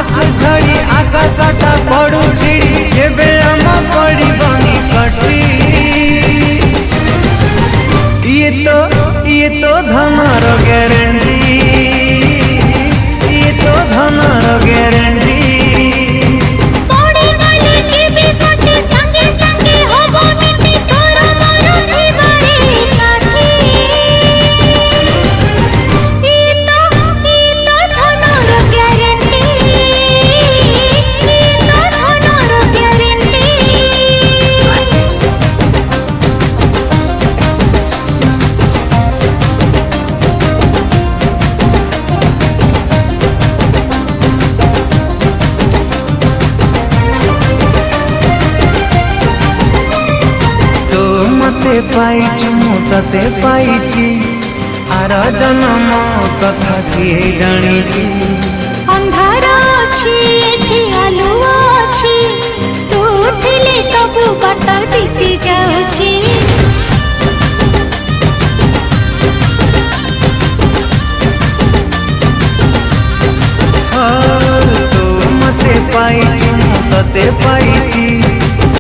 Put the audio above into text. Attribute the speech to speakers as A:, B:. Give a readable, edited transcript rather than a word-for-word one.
A: आस झड़ी आकाशटा पड़ू छिड़ी जेबे आम पड़ी बनी कटी ये तो धनर गारंटी ये तो धनर गारंटी पाइछु मुते पाइछि आर जन्म कथा किए जानिछि
B: अंधार अछि एठी आलु अछि तू थिले सब बाट दिसि जाउछि
A: तू मते पाइछु मुते पाइछि